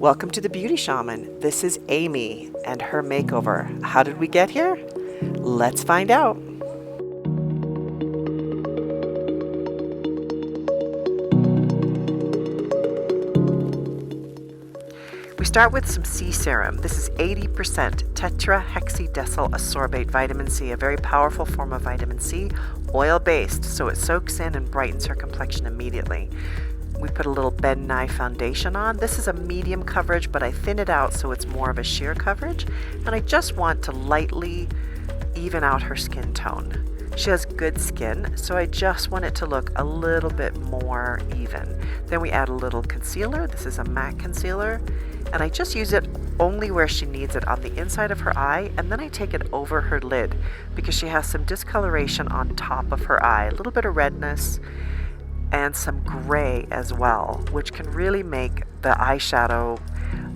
Welcome to the Beauty Shaman. This is Amy and her makeover. How did we get here? Let's find out. We start with some C serum. This is 80% tetrahexydecyl ascorbate vitamin C, a very powerful form of vitamin C, oil-based, so it soaks in and brightens her complexion immediately. We put a little Ben Nye foundation on. This is a medium coverage, but I thin it out so it's more of a sheer coverage. And I just want to lightly even out her skin tone. She has good skin, so I just want it to look a little bit more even. Then we add a little concealer. This is a matte concealer. And I just use it only where she needs it, on the inside of her eye, and then I take it over her lid because she has some discoloration on top of her eye, a little bit of redness, and some gray as well, which can really make the eyeshadow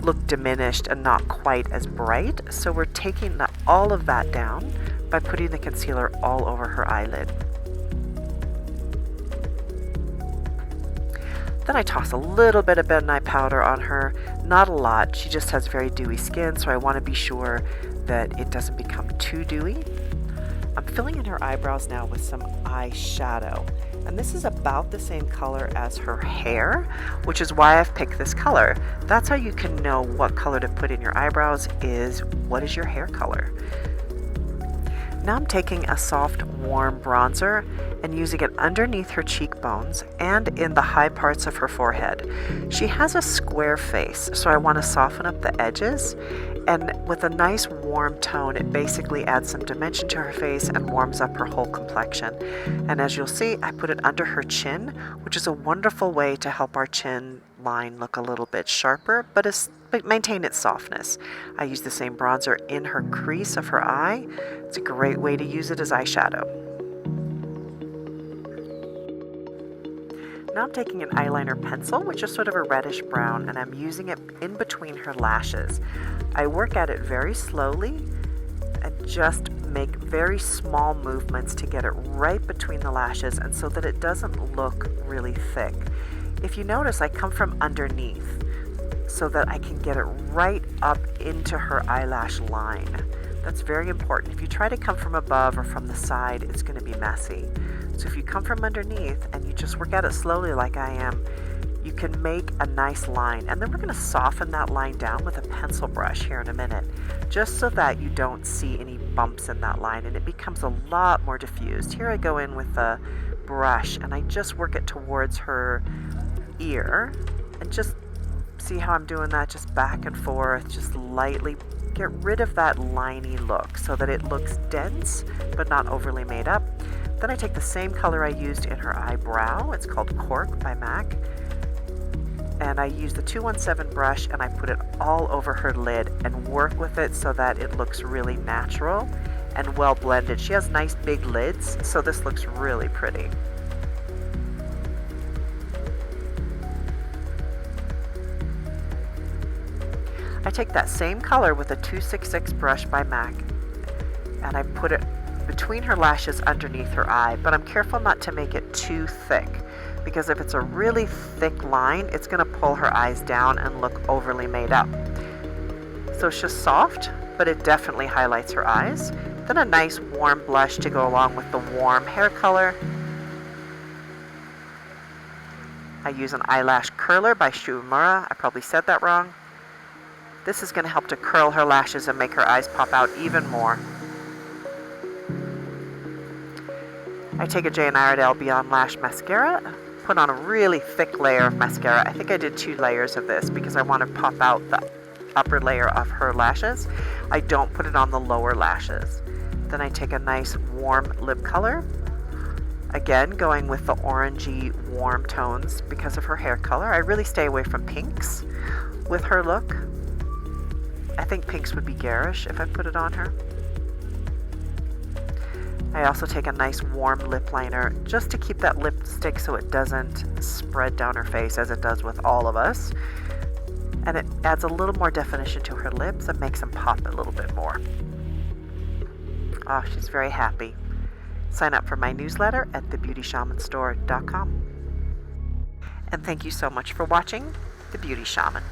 look diminished and not quite as bright. So we're taking all of that down by putting the concealer all over her eyelid. Then I toss a little bit of Ben Nye powder on her, not a lot. She just has very dewy skin, so I want to be sure that it doesn't become too dewy. I'm filling in her eyebrows now with some eyeshadow. And this is about the same color as her hair, which is why I've picked this color. That's how you can know what color to put in your eyebrows, is what is your hair color. Now I'm taking a soft, warm bronzer and using it underneath her cheekbones and in the high parts of her forehead. She has a square face, so I want to soften up the edges. And with a nice warm tone, it basically adds some dimension to her face and warms up her whole complexion. And as you'll see, I put it under her chin, which is a wonderful way to help our chin line look a little bit sharper, but maintain its softness. I use the same bronzer in her crease of her eye. It's a great way to use it as eyeshadow. Now I'm taking an eyeliner pencil, which is sort of a reddish brown, and I'm using it in between her lashes. I work at it very slowly and just make very small movements to get it right between the lashes and so that it doesn't look really thick. If you notice, I come from underneath so that I can get it right up into her eyelash line. That's very important. If you try to come from above or from the side, it's going to be messy. So if you come from underneath and you just work at it slowly like I am, you can make a nice line. And then we're going to soften that line down with a pencil brush here in a minute, just so that you don't see any bumps in that line and it becomes a lot more diffused. Here I go in with a brush and I just work it towards her ear, and just see how I'm doing that, just back and forth, just lightly get rid of that liney look so that it looks dense but not overly made up. Then I take the same color I used in her eyebrow. It's called Cork by MAC. And I use the 217 brush and I put it all over her lid and work with it so that it looks really natural and well blended. She has nice big lids, so this looks really pretty. I take that same color with a 266 brush by MAC and I put it between her lashes underneath her eye, but I'm careful not to make it too thick, because if it's a really thick line, it's going to pull her eyes down and look overly made up. So it's just soft, but it definitely highlights her eyes. Then a nice warm blush to go along with the warm hair color. I use an eyelash curler by Shu Uemura. I probably said that wrong. This is going to help to curl her lashes and make her eyes pop out even more. I take a Jane Iredale Beyond Lash Mascara, put on a really thick layer of mascara. I think I did 2 layers of this because I want to pop out the upper layer of her lashes. I don't put it on the lower lashes. Then I take a nice warm lip color. Again, going with the orangey warm tones because of her hair color. I really stay away from pinks with her look. I think pinks would be garish if I put it on her. I also take a nice warm lip liner just to keep that lipstick so it doesn't spread down her face as it does with all of us. And it adds a little more definition to her lips and makes them pop a little bit more. Oh, she's very happy. Sign up for my newsletter at thebeautyshamanstore.com. And thank you so much for watching The Beauty Shaman.